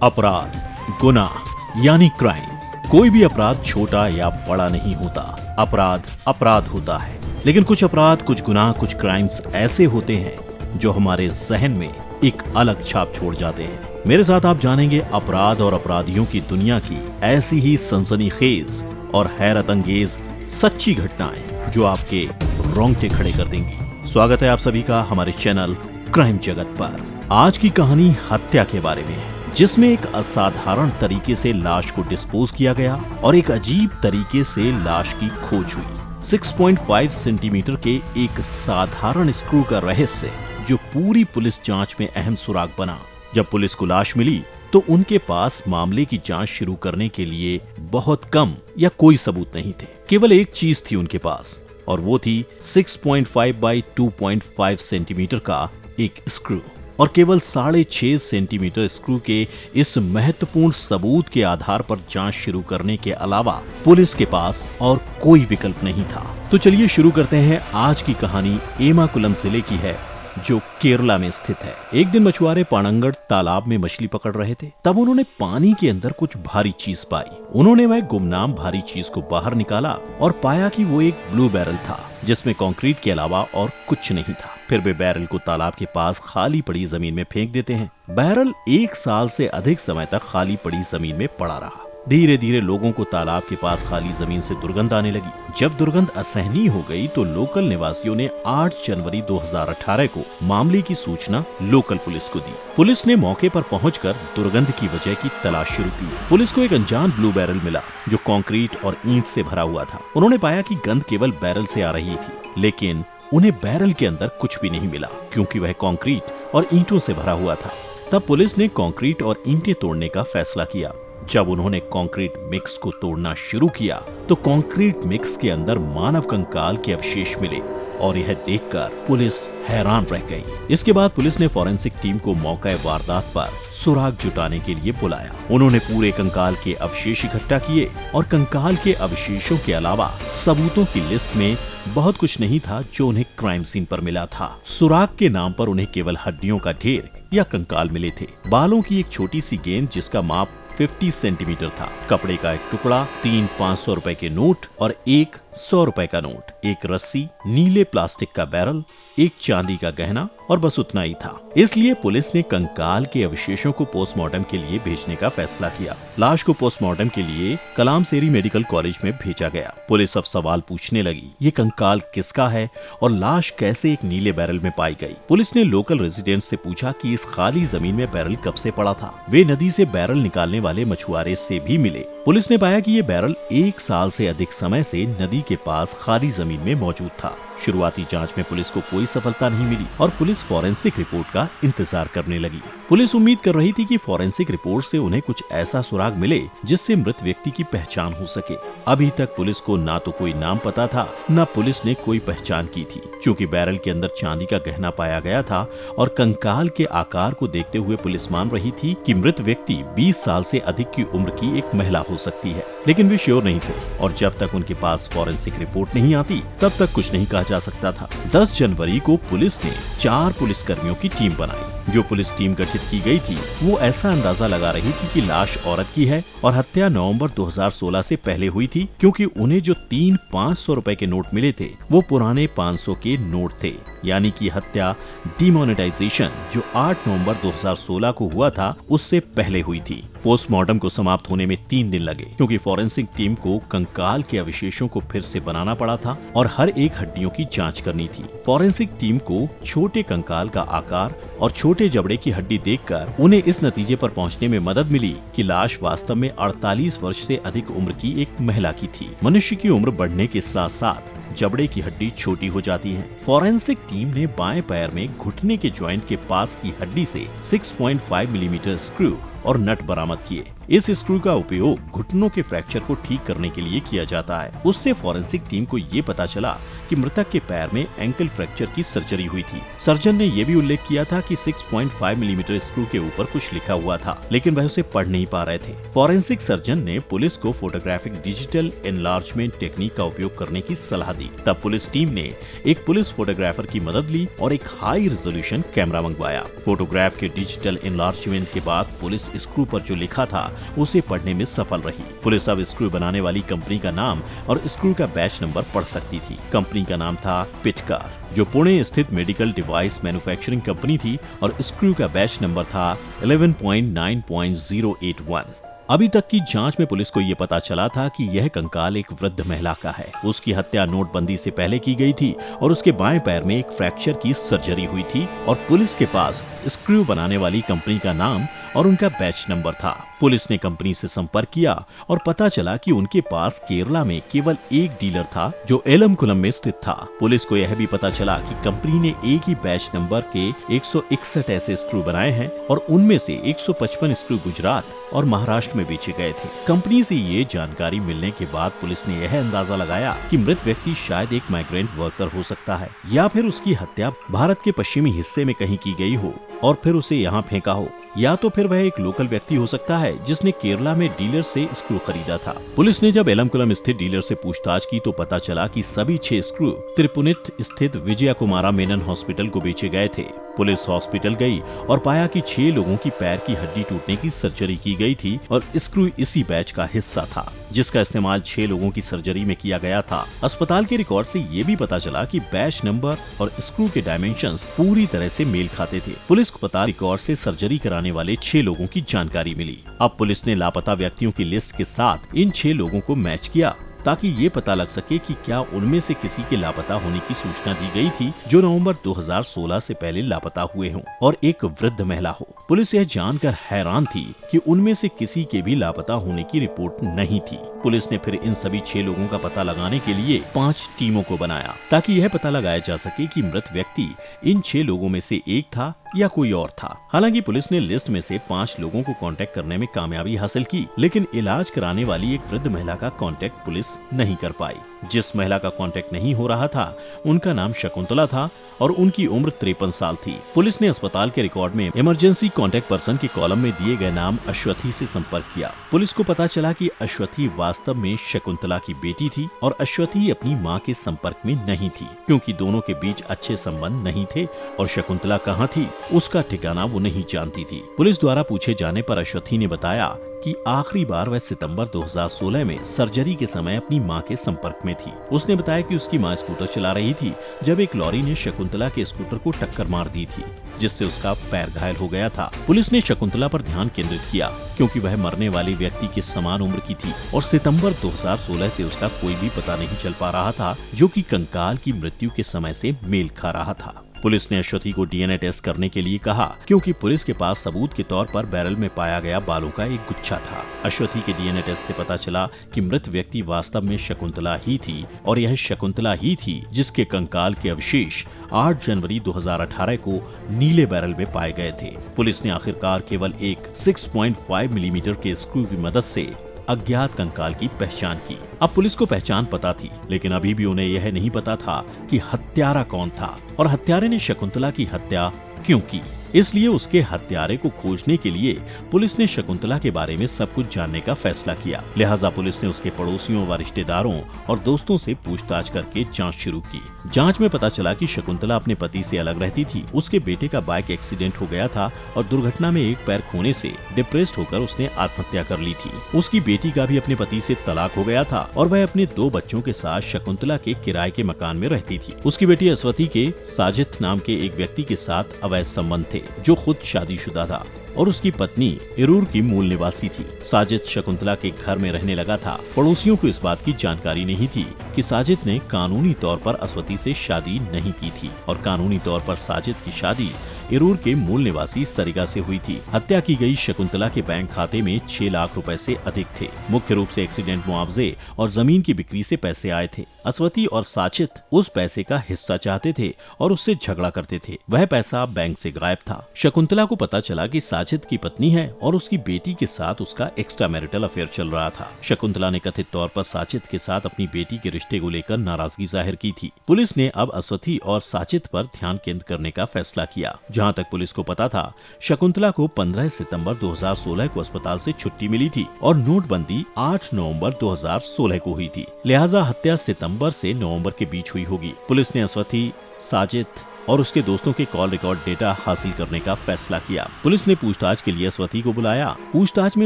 अपराध, गुनाह यानी क्राइम। कोई भी अपराध छोटा या बड़ा नहीं होता। अपराध अपराध होता है, लेकिन कुछ अपराध, कुछ गुनाह, कुछ क्राइम्स ऐसे होते हैं जो हमारे जहन में एक अलग छाप छोड़ जाते हैं। मेरे साथ आप जानेंगे अपराध और अपराधियों की दुनिया की ऐसी ही सनसनीखेज और हैरत अंगेज सच्ची घटनाएं जो आपके रोंगटे खड़े कर देंगी। स्वागत है आप सभी का हमारे चैनल क्राइम जगत पर। आज की कहानी हत्या के बारे में है, जिसमें एक असाधारण तरीके से लाश को डिस्पोज किया गया और एक अजीब तरीके से लाश की खोज हुई। 6.5 सेंटीमीटर के एक साधारण स्क्रू का रहस्य जो पूरी पुलिस जांच में अहम सुराग बना। जब पुलिस को लाश मिली तो उनके पास मामले की जांच शुरू करने के लिए बहुत कम या कोई सबूत नहीं थे। केवल एक चीज थी उनके पास, और वो थी 6.5 बाई 2.5 सेंटीमीटर का एक स्क्रू। और केवल 6.5 सेंटीमीटर स्क्रू के इस महत्वपूर्ण सबूत के आधार पर जांच शुरू करने के अलावा पुलिस के पास और कोई विकल्प नहीं था। तो चलिए शुरू करते हैं। आज की कहानी एर्नाकुलम जिले की है, जो केरला में स्थित है। एक दिन मछुआरे पाणंगड़ तालाब में मछली पकड़ रहे थे। तब उन्होंने पानी के अंदर कुछ भारी चीज पाई। उन्होंने वह गुमनाम भारी चीज को बाहर निकाला और पाया कि वो एक ब्लू बैरल था, जिसमें कंक्रीट के अलावा और कुछ नहीं था। फिर वे बैरल को तालाब के पास खाली पड़ी जमीन में फेंक देते हैं। बैरल 1 साल से अधिक समय तक खाली पड़ी जमीन में पड़ा रहा। धीरे धीरे लोगों को तालाब के पास खाली जमीन से दुर्गंध आने लगी। जब दुर्गंध असहनीय हो गई तो लोकल निवासियों ने 8 जनवरी 2018 को मामले की सूचना लोकल पुलिस को दी। पुलिस ने मौके पर पहुंचकर दुर्गंध की वजह की तलाश शुरू की। पुलिस को एक अनजान ब्लू बैरल मिला जो कंक्रीट और ईंट से भरा हुआ था। उन्होंने पाया कि गंध केवल बैरल से आ रही थी, लेकिन उन्हें बैरल के अंदर कुछ भी नहीं मिला, क्योंकि वह कंक्रीट और ईंटों से भरा हुआ था। तब पुलिस ने कंक्रीट और ईंटें तोड़ने का फैसला किया। जब उन्होंने कंक्रीट मिक्स को तोड़ना शुरू किया तो कंक्रीट मिक्स के अंदर मानव कंकाल के अवशेष मिले, और यह देखकर पुलिस हैरान रह गई। इसके बाद पुलिस ने फॉरेंसिक टीम को मौके वारदात पर सुराग जुटाने के लिए बुलाया। उन्होंने पूरे कंकाल के अवशेष इकट्ठा किए और कंकाल के अवशेषों के अलावा सबूतों की लिस्ट में बहुत कुछ नहीं था जो उन्हें क्राइम सीन पर मिला था। सुराग के नाम पर उन्हें केवल हड्डियों का ढेर या कंकाल मिले थे। बालों की एक छोटी सी गेंद जिसका माप 50 सेंटीमीटर था, कपड़े का एक टुकड़ा, 3 500 रुपए के नोट और एक 100 रुपए का नोट, एक रस्सी, नीले प्लास्टिक का बैरल, एक चांदी का गहना, और बस उतना ही था। इसलिए पुलिस ने कंकाल के अवशेषों को पोस्टमार्टम के लिए भेजने का फैसला किया। लाश को पोस्टमार्टम के लिए कलामसेरी मेडिकल कॉलेज में भेजा गया। पुलिस अब सवाल पूछने लगी, ये कंकाल किसका है और लाश कैसे एक नीले बैरल में पाई गई? पुलिस ने लोकल रेजिडेंट्स से पूछा कि इस खाली जमीन में बैरल कब से पड़ा था। वे नदी से बैरल निकालने वाले मछुआरे से भी मिले। पुलिस ने पाया कि ये बैरल 1 साल से अधिक समय से नदी के पास खाली जमीन में मौजूद था। शुरुआती जांच में पुलिस को कोई सफलता नहीं मिली और पुलिस फॉरेंसिक रिपोर्ट का इंतजार करने लगी। पुलिस उम्मीद कर रही थी कि फॉरेंसिक रिपोर्ट से उन्हें कुछ ऐसा सुराग मिले जिससे मृत व्यक्ति की पहचान हो सके। अभी तक पुलिस को ना तो कोई नाम पता था, न पुलिस ने कोई पहचान की थी। क्योंकि बैरल के अंदर चांदी का गहना पाया गया था और कंकाल के आकार को देखते हुए पुलिस मान रही थी कि मृत व्यक्ति 20 साल से अधिक की उम्र की एक महिला हो सकती है, लेकिन वे श्योर नहीं थे। और जब तक उनके पास फॉरेंसिक रिपोर्ट नहीं आती तब तक कुछ नहीं कहा जा सकता था। 10 जनवरी को पुलिस ने 4 पुलिसकर्मियों की टीम बनाई। जो पुलिस टीम गठित की गई थी वो ऐसा अंदाजा लगा रही थी कि लाश औरत की है और हत्या नवंबर 2016 से पहले हुई थी, क्योंकि उन्हें जो 3 500 रुपए के नोट मिले थे वो पुराने 500 के नोट थे। यानी कि हत्या डिमोनेटाइजेशन जो 8 नवंबर 2016 को हुआ था उससे पहले हुई थी। पोस्टमार्टम को समाप्त होने में 3 दिन लगे, क्योंकि फॉरेंसिक टीम को कंकाल के अवशेषों को फिर से बनाना पड़ा था और हर एक हड्डियों की जांच करनी थी। फॉरेंसिक टीम को छोटे कंकाल का आकार और छोटे जबड़े की हड्डी देखकर उन्हें इस नतीजे पर पहुंचने में मदद मिली कि लाश वास्तव में 48 वर्ष से अधिक उम्र की एक महिला की थी। मनुष्य की उम्र बढ़ने के साथ साथ जबड़े की हड्डी छोटी हो जाती है। फॉरेंसिक टीम ने बाएं पैर में घुटने के जॉइंट के पास की हड्डी से 6.5 मिलीमीटर स्क्रू और नट बरामद किए। इस स्क्रू का उपयोग घुटनों के फ्रैक्चर को ठीक करने के लिए किया जाता है। उससे फॉरेंसिक टीम को ये पता चला कि मृतक के पैर में एंकल फ्रैक्चर की सर्जरी हुई थी। सर्जन ने यह भी उल्लेख किया था कि 6.5 मिलीमीटर स्क्रू के ऊपर कुछ लिखा हुआ था, लेकिन वह उसे पढ़ नहीं पा रहे थे। फॉरेंसिक सर्जन ने पुलिस को फोटोग्राफिक डिजिटल एनलार्जमेंट टेक्निक का उपयोग करने की सलाह दी। तब पुलिस टीम ने एक पुलिस फोटोग्राफर की मदद ली और एक हाई रेजोल्यूशन कैमरा मंगवाया। फोटोग्राफ के डिजिटल एनलार्जमेंट के बाद पुलिस स्क्रू पर जो लिखा था उसे पढ़ने में सफल रही। पुलिस अब स्क्रू बनाने वाली कंपनी का नाम और स्क्रू का बैच नंबर पढ़ सकती थी। कंपनी का नाम था पिटकार, जो पुणे स्थित मेडिकल डिवाइस मैन्युफैक्चरिंग कंपनी थी और स्क्रू का बैच नंबर था 11.9.081। अभी तक की जांच में पुलिस को ये पता चला था कि यह कंकाल एक वृद्ध महिला का है। उसकी हत्या नोटबंदी से पहले की गई थी और उसके बाएं पैर में एक फ्रैक्चर की सर्जरी हुई थी और पुलिस के पास स्क्रू बनाने वाली कंपनी का नाम और उनका बैच नंबर था। पुलिस ने कंपनी से संपर्क किया और पता चला कि उनके पास केरला में केवल एक डीलर था जो एलमकुलम में स्थित था। पुलिस को यह भी पता चला कि कंपनी ने एक ही बैच नंबर के 161 ऐसे स्क्रू बनाए हैं और उनमें से 155 स्क्रू गुजरात और महाराष्ट्र में बेचे गए थे। कंपनी से ये जानकारी मिलने के बाद पुलिस ने यह अंदाजा लगाया कि मृत व्यक्ति शायद एक माइग्रेंट वर्कर हो सकता है या फिर उसकी हत्या भारत के पश्चिमी हिस्से में कहीं की गई हो और फिर उसे यहाँ फेंका हो, या तो फिर वह एक लोकल व्यक्ति हो सकता है जिसने केरला में डीलर से स्क्रू खरीदा था। पुलिस ने जब एलमकुलम स्थित डीलर से पूछताछ की तो पता चला कि सभी 6 स्क्रू त्रिपुनित स्थित विजया कुमारा मेनन हॉस्पिटल को बेचे गए थे। पुलिस हॉस्पिटल गई और पाया कि 6 लोगों की पैर की हड्डी टूटने की सर्जरी की गई थी और स्क्रू इसी बैच का हिस्सा था जिसका इस्तेमाल 6 लोगों की सर्जरी में किया गया था। अस्पताल के रिकॉर्ड से ये भी पता चला कि बैच नंबर और स्क्रू के डायमेंशंस पूरी तरह से मेल खाते थे। पुलिस को पता रिकॉर्ड से सर्जरी कराने वाले 6 लोगों की जानकारी मिली। अब पुलिस ने लापता व्यक्तियों की लिस्ट के साथ इन 6 लोगों को मैच किया ताकि ये पता लग सके कि क्या उनमें से किसी के लापता होने की सूचना दी गई थी जो नवंबर 2016 से पहले लापता हुए हों और एक वृद्ध महिला हो। पुलिस यह जानकर हैरान थी कि उनमें से किसी के भी लापता होने की रिपोर्ट नहीं थी। पुलिस ने फिर इन सभी 6 लोगों का पता लगाने के लिए 5 टीमों को बनाया ताकि यह पता लगाया जा सके कि मृत व्यक्ति इन 6 लोगों में से एक था या कोई और था। हालांकि पुलिस ने लिस्ट में से 5 लोगों को कांटेक्ट करने में कामयाबी हासिल की, लेकिन इलाज कराने वाली एक वृद्ध महिला का कांटेक्ट पुलिस नहीं कर पाई। जिस महिला का कांटेक्ट नहीं हो रहा था उनका नाम शकुंतला था और उनकी उम्र 53 साल थी। पुलिस ने अस्पताल के रिकॉर्ड में इमरजेंसी कांटेक्ट पर्सन के कॉलम में दिए गए नाम अश्वथी से संपर्क किया। पुलिस को पता चला कि अश्वथी वास्तव में शकुंतला की बेटी थी और अश्वथी अपनी मां के संपर्क में नहीं थी क्योंकि दोनों के बीच अच्छे संबंध नहीं थे और शकुंतला कहाँ थी उसका ठिकाना वो नहीं जानती थी। पुलिस द्वारा पूछे जाने पर अश्वथी ने बताया कि आखिरी बार वह सितंबर 2016 में सर्जरी के समय अपनी मां के संपर्क में थी। उसने बताया कि उसकी मां स्कूटर चला रही थी जब एक लॉरी ने शकुंतला के स्कूटर को टक्कर मार दी थी जिससे उसका पैर घायल हो गया था। पुलिस ने शकुंतला पर ध्यान केंद्रित किया क्योंकि वह मरने वाले व्यक्ति के समान उम्र की थी और सितंबर 2016 से उसका कोई भी पता नहीं चल पा रहा था जो कि कंकाल की मृत्यु के समय से मेल खा रहा था। पुलिस ने अश्वथी को डीएनए टेस्ट करने के लिए कहा क्योंकि पुलिस के पास सबूत के तौर पर बैरल में पाया गया बालों का एक गुच्छा था। अश्वथी के डीएनए टेस्ट से पता चला कि मृत व्यक्ति वास्तव में शकुंतला ही थी और यह शकुंतला ही थी जिसके कंकाल के अवशेष 8 जनवरी 2018 को नीले बैरल में पाए गए थे। पुलिस ने आखिरकार केवल एक 6.5 मिलीमीटर के स्क्रू की मदद से अज्ञात कंकाल की पहचान की। अब पुलिस को पहचान पता थी, लेकिन अभी भी उन्हें यह नहीं पता था कि हत्यारा कौन था और हत्यारे ने शकुंतला की हत्या क्यों की। इसलिए उसके हत्यारे को खोजने के लिए पुलिस ने शकुंतला के बारे में सब कुछ जानने का फैसला किया। लिहाजा पुलिस ने उसके पड़ोसियों व रिश्तेदारों और दोस्तों से पूछताछ करके जांच शुरू की। जांच में पता चला कि शकुंतला अपने पति से अलग रहती थी। उसके बेटे का बाइक एक्सीडेंट हो गया था और दुर्घटना में एक पैर खोने से डिप्रेस्ड होकर उसने आत्महत्या कर ली थी। उसकी बेटी का भी अपने पति से तलाक हो गया था और वह अपने 2 बच्चों के साथ शकुंतला के किराए के मकान में रहती थी। उसकी बेटी अश्वथी के साजिद नाम के एक व्यक्ति के साथ अवैध संबंध थे जो खुद शादीशुदा था और उसकी पत्नी इरूर की मूल निवासी थी। साजिद शकुंतला के घर में रहने लगा था। पड़ोसियों को इस बात की जानकारी नहीं थी कि साजिद ने कानूनी तौर पर अश्वथी से शादी नहीं की थी और कानूनी तौर पर साजिद की शादी इरूर के मूल निवासी सरिगा से हुई थी। हत्या की गई शकुंतला के बैंक खाते में 6 लाख रुपए से अधिक थे। मुख्य रूप से एक्सीडेंट मुआवजे और जमीन की बिक्री से पैसे आए थे। अश्वथी और साजिद उस पैसे का हिस्सा चाहते थे और उससे झगड़ा करते थे। वह पैसा बैंक से गायब था। शकुंतला को पता चला कि साजिद की पत्नी है और उसकी बेटी के साथ उसका एक्स्ट्रा मैरिटल अफेयर चल रहा था। शकुंतला ने कथित तौर पर साजिद के साथ अपनी बेटी के रिश्ते को लेकर नाराजगी जाहिर की थी। पुलिस ने अब अश्वथी और साजिद पर ध्यान केंद्रित करने का फैसला किया। जहां तक पुलिस को पता था, शकुंतला को 15 सितंबर 2016 को अस्पताल से छुट्टी मिली थी और नोटबंदी 8 नवंबर 2016 को हुई थी। लिहाजा हत्या सितंबर से नवंबर के बीच हुई होगी। पुलिस ने अश्वथी, साजिद और उसके दोस्तों के कॉल रिकॉर्ड डेटा हासिल करने का फैसला किया। पुलिस ने पूछताछ के लिए अस्वथी को बुलाया। पूछताछ में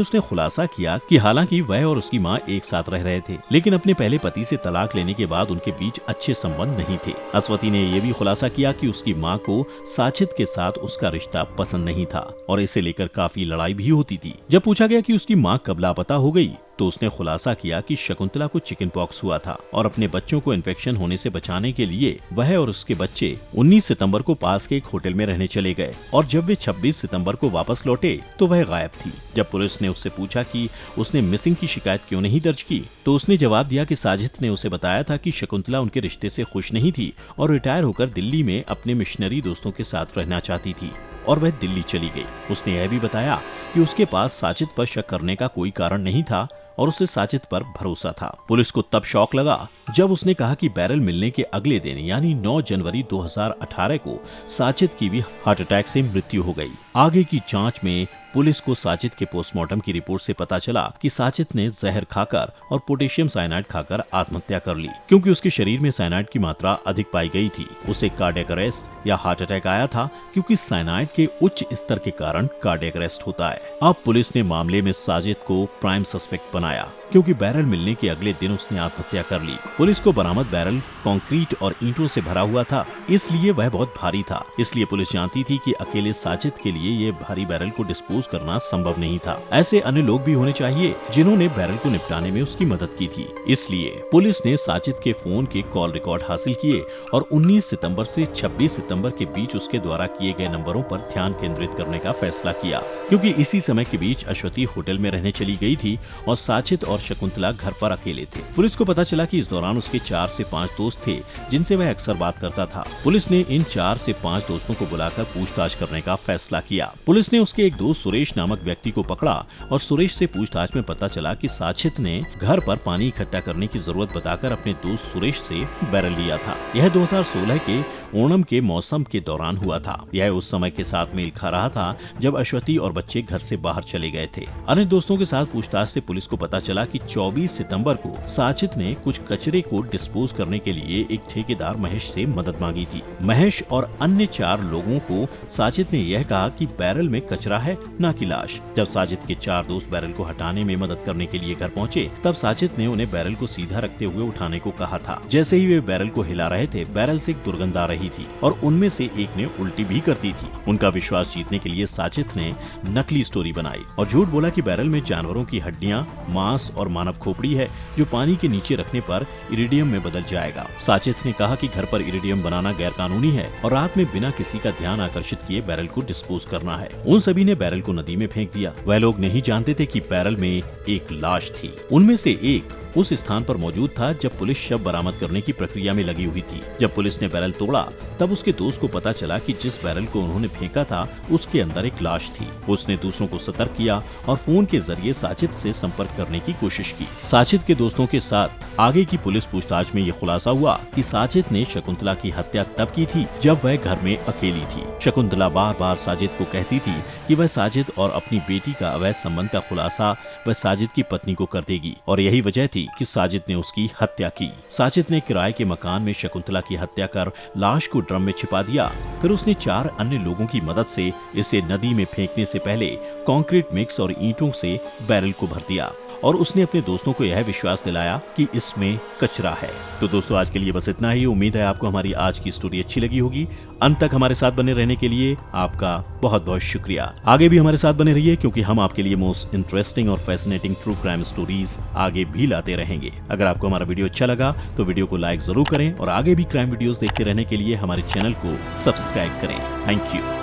उसने खुलासा किया कि हालांकि वह और उसकी मां एक साथ रह रहे थे, लेकिन अपने पहले पति से तलाक लेने के बाद उनके बीच अच्छे संबंध नहीं थे। अस्वथी ने यह भी खुलासा किया कि उसकी मां को साजिद के साथ उसका रिश्ता पसंद नहीं था और इसे लेकर काफी लड़ाई भी होती थी। जब पूछा गया कि उसकी मां कब लापता हो गई तो उसने खुलासा किया कि शकुंतला को चिकन पॉक्स हुआ था और अपने बच्चों को इन्फेक्शन होने से बचाने के लिए वह और उसके बच्चे 19 सितंबर को पास के एक होटल में रहने चले गए और जब वे 26 सितंबर को वापस लौटे तो वह गायब थी। जब पुलिस ने उससे पूछा कि उसने मिसिंग की शिकायत क्यों नहीं दर्ज की तो उसने जवाब दिया कि साजिद ने उसे बताया था कि शकुंतला उनके रिश्ते से खुश नहीं थी और रिटायर होकर दिल्ली में अपने मिशनरी दोस्तों के साथ रहना चाहती थी और वह दिल्ली चली गई। उसने यह भी बताया कि उसके पास साजिद पर शक करने का कोई कारण नहीं था और उसे साजिद पर भरोसा था। पुलिस को तब शॉक लगा जब उसने कहा कि बैरल मिलने के अगले दिन यानी 9 जनवरी 2018 को साजिद की भी हार्ट अटैक से मृत्यु हो गई। आगे की जांच में पुलिस को साजिद के पोस्टमार्टम की रिपोर्ट से पता चला कि साजिद ने जहर खाकर और पोटेशियम साइनाइड खाकर आत्महत्या कर ली क्योंकि उसके शरीर में साइनाइड की मात्रा अधिक पाई गई थी। उसे कार्डियक अरेस्ट या हार्ट अटैक आया था क्योंकि साइनाइड के उच्च स्तर के कारण कार्डियक अरेस्ट होता है। अब पुलिस ने मामले में साजिद को प्राइम सस्पेक्ट बनाया क्योंकि बैरल मिलने के अगले दिन उसने आत्महत्या कर ली। पुलिस को बरामद बैरल कंक्रीट और ईंटों से भरा हुआ था, इसलिए वह बहुत भारी था। इसलिए पुलिस जानती थी कि अकेले साजिद के लिए ये भारी बैरल को डिस्पोज करना संभव नहीं था। ऐसे अन्य लोग भी होने चाहिए जिन्होंने बैरल को निपटाने में उसकी मदद की थी। इसलिए पुलिस ने साजिद के फोन के कॉल रिकॉर्ड हासिल किए और 19 सितंबर से 26 सितंबर के बीच उसके द्वारा किए गए नंबरों पर ध्यान केंद्रित करने का फैसला किया क्योंकि इसी समय के बीच अस्वथी होटल में रहने चली गई थी और साजिद और शकुंतला घर पर अकेले थे। पुलिस को पता चला कि इस दौरान उसके 4 से 5 दोस्त थे जिनसे वह अक्सर बात करता था। पुलिस ने इन 4 से 5 दोस्तों को बुलाकर पूछताछ करने का फैसला किया। पुलिस ने उसके एक दोस्त सुरेश नामक व्यक्ति को पकड़ा और सुरेश से पूछताछ में पता चला कि साजिद ने घर पर पानी इकट्ठा करने की जरूरत बताकर अपने दोस्त सुरेश से बैरल लिया था। यह 2016 के ओणम के मौसम के दौरान हुआ था। यह उस समय के साथ मेल खा रहा था जब अस्वथी और बच्चे घर से बाहर चले गए थे। अन्य दोस्तों के साथ पूछताछ से पुलिस को पता चला कि 24 सितंबर को साजिद ने कुछ कचरे को डिस्पोज करने के लिए एक ठेकेदार महेश से मदद मांगी थी। महेश और अन्य 4 लोगों को साजिद ने यह कहा कि बैरल में कचरा है न कि लाश। जब साजिद के 4 दोस्त बैरल को हटाने में मदद करने के लिए घर पहुंचे तब साजिद ने उन्हें बैरल को सीधा रखते हुए उठाने को कहा था। जैसे ही वे बैरल को हिला रहे थे बैरल से एक दुर्गंध आ रही थी और उनमें से एक ने उल्टी भी करती थी। उनका विश्वास जीतने के लिए साजिद ने नकली स्टोरी बनाई और झूठ बोला कि बैरल में जानवरों की हड्डियां, मांस और मानव खोपड़ी है जो पानी के नीचे रखने पर इरिडियम में बदल जाएगा। साजिद ने कहा कि घर पर इरिडियम बनाना गैर कानूनी है और रात में बिना किसी का ध्यान आकर्षित किए बैरल को डिस्पोज करना है। उन सभी ने बैरल को नदी में फेंक दिया। वह लोग नहीं जानते थे कि बैरल में एक लाश थी। उनमें से एक उस स्थान पर मौजूद था जब पुलिस शव बरामद करने की प्रक्रिया में लगी हुई थी। जब पुलिस ने बैरल तोड़ा तब उसके दोस्त को पता चला कि जिस बैरल को उन्होंने फेंका था उसके अंदर एक लाश थी। उसने दूसरों को सतर्क किया और फोन के जरिए साजिद से संपर्क करने की कोशिश की। साजिद के दोस्तों के साथ आगे की पुलिस पूछताछ में ये खुलासा हुआ कि साजिद ने शकुंतला की हत्या तब की थी जब वह घर में अकेली थी। शकुंतला बार बार साजिद को कहती थी कि वह साजिद और अपनी बेटी का अवैध संबंध का खुलासा वह साजिद की पत्नी को कर देगी और यही वजह थी कि साजिद ने उसकी हत्या की। साजिद ने किराए के मकान में शकुंतला की हत्या कर लाश को ड्रम में छिपा दिया। फिर उसने 4 अन्य लोगों की मदद से इसे नदी में फेंकने से पहले कंक्रीट मिक्स और ईंटों से बैरल को भर दिया और उसने अपने दोस्तों को यह विश्वास दिलाया कि इसमें कचरा है। तो दोस्तों आज के लिए बस इतना ही। उम्मीद है आपको हमारी आज की स्टोरी अच्छी लगी होगी। अंत तक हमारे साथ बने रहने के लिए आपका बहुत बहुत शुक्रिया। आगे भी हमारे साथ बने रहिए क्योंकि हम आपके लिए मोस्ट इंटरेस्टिंग और फैसिनेटिंग ट्रू क्राइम स्टोरीज आगे भी लाते रहेंगे। अगर आपको हमारा वीडियो अच्छा लगा तो वीडियो को लाइक जरूर करें और आगे भी क्राइम वीडियोस देखते रहने के लिए हमारे चैनल को सब्सक्राइब करें। Thank you.